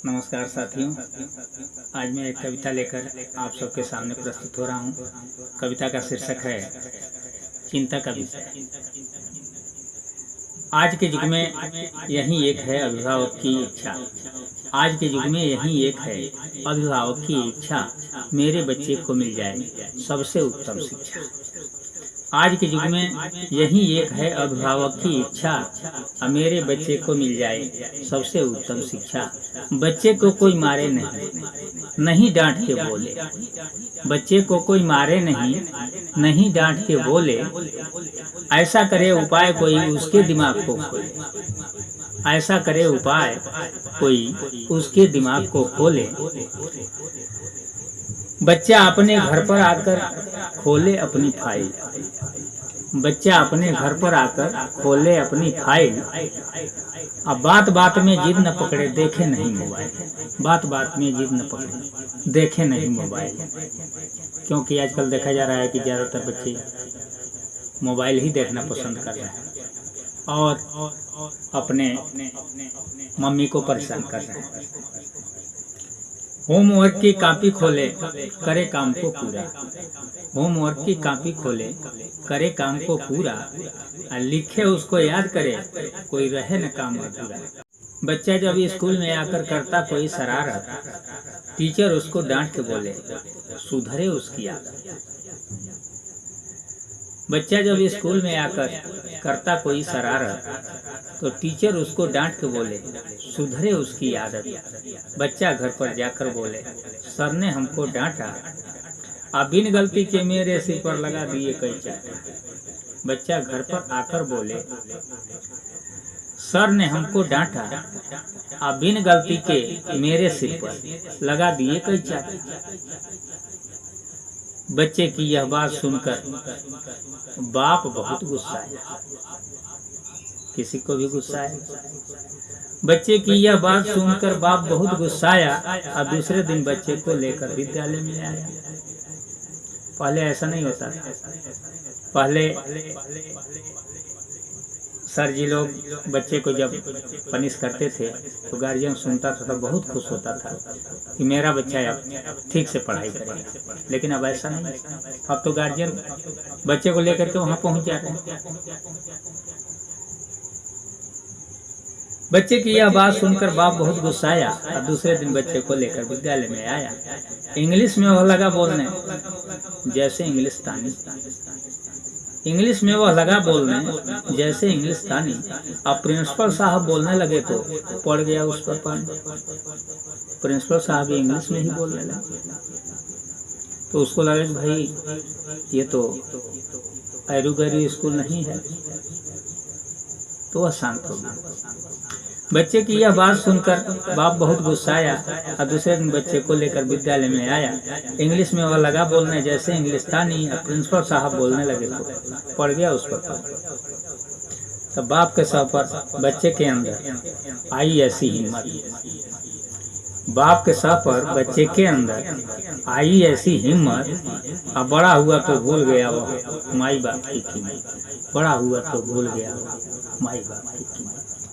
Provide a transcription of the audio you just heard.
नमस्कार साथियों, आज मैं एक कविता लेकर आप सबके सामने प्रस्तुत हो रहा हूँ। कविता का शीर्षक है चिंता का विषय। आज के युग में यही एक है अभिभावक की इच्छा। आज के युग में यही एक है अभिभावक की इच्छा, मेरे बच्चे को मिल जाए सबसे उत्तम शिक्षा। आज के युग में यही एक है अभिभावक की इच्छा, मेरे बच्चे को मिल जाए सबसे उत्तम शिक्षा। बच्चे को कोई मारे नहीं डांट के बोले, बच्चे को कोई मारे नहीं डांट के बोले, ऐसा करे उपाय कोई उसके दिमाग को खोले, ऐसा करे उपाय कोई उसके दिमाग को खोले। बच्चा अपने घर पर आकर खोले अपनी फाइल, बच्चा अपने घर पर आकर खोले अपनी फाइल। अब बात बात में जिद न पकड़े देखे नहीं मोबाइल, बात बात में जिद न पकड़े देखे नहीं मोबाइल। क्योंकि आजकल देखा जा रहा है कि ज़्यादातर बच्चे मोबाइल ही देखना पसंद कर रहे हैं और अपने मम्मी को परेशान कर रहे हैं। होमवर्क की कॉपी खोले करे काम को पूरा, होमवर्क की कॉपी खोले करे काम को पूरा, लिखे उसको याद करे कोई रहे न काम अधूरा। बच्चा जब स्कूल में आकर करता कोई शरारत, टीचर उसको डांट के बोले सुधरे उसकी आदत। बच्चा जब स्कूल में आकर करता कोई शरारत, तो टीचर उसको डांट के बोले सुधरे उसकी आदत। बच्चा घर पर जाकर बोले सर ने हमको डांटा, अब बिन गलती के मेरे सिर पर लगा दिए कई चाटा। बच्चा घर पर आकर बोले सर ने हमको डांटा, अब बिन गलती के मेरे सिर पर लगा दिए कई चाटा। बच्चे की यह बात सुनकर बाप बहुत गुस्साया, किसी को भी गुस्सा है। बच्चे की यह बात सुनकर बाप बहुत गुस्साया, और दूसरे दिन बच्चे को लेकर विद्यालय में आया। पहले ऐसा नहीं होता था। पहले सर जी लोग बच्चे को जब पनिश करते थे तो गार्जियन सुनता था तो बहुत खुश होता था कि मेरा बच्चा अब ठीक से पढ़ाई करेगा। लेकिन अब ऐसा नहीं, अब तो गार्जियन बच्चे को लेकर के वहाँ पहुँच जाते हैं। बच्चे की यह बात सुनकर बाप बहुत गुस्साया, और दूसरे दिन बच्चे को लेकर विद्यालय में आया। इंग्लिश में वह लगा बोलने जैसे इंग्लिशतानी, इंग्लिश में वह लगा बोलने जैसे इंग्लिशतानी। अब प्रिंसिपल साहब बोलने लगे तो पड़ गया उस पर पानी। प्रिंसिपल साहब भी इंग्लिश में ही बोलने लगे तो उसको लगा कि भाई ये तो ऐरू गैरू स्कूल नहीं है, तो वह शांत हो गया। बच्चे की यह बात सुनकर बाप बहुत गुस्साया, और दूसरे दिन बच्चे को लेकर विद्यालय में आया। इंग्लिश में वह लगा बोलने जैसे इंग्लिशतानी, और प्रिंसिपल साहब बोलने लगे तो पड़ गया उस पर। तब बाप के सर पर बच्चे के अंदर आई ऐसी हिम्मत, बाप के सर पर बच्चे के अंदर आई ऐसी हिम्मत। अब बड़ा हुआ तो भूल गया वह माई बाप की कीमत, बड़ा हुआ तो भूल गया वह माई बाप की कीमत।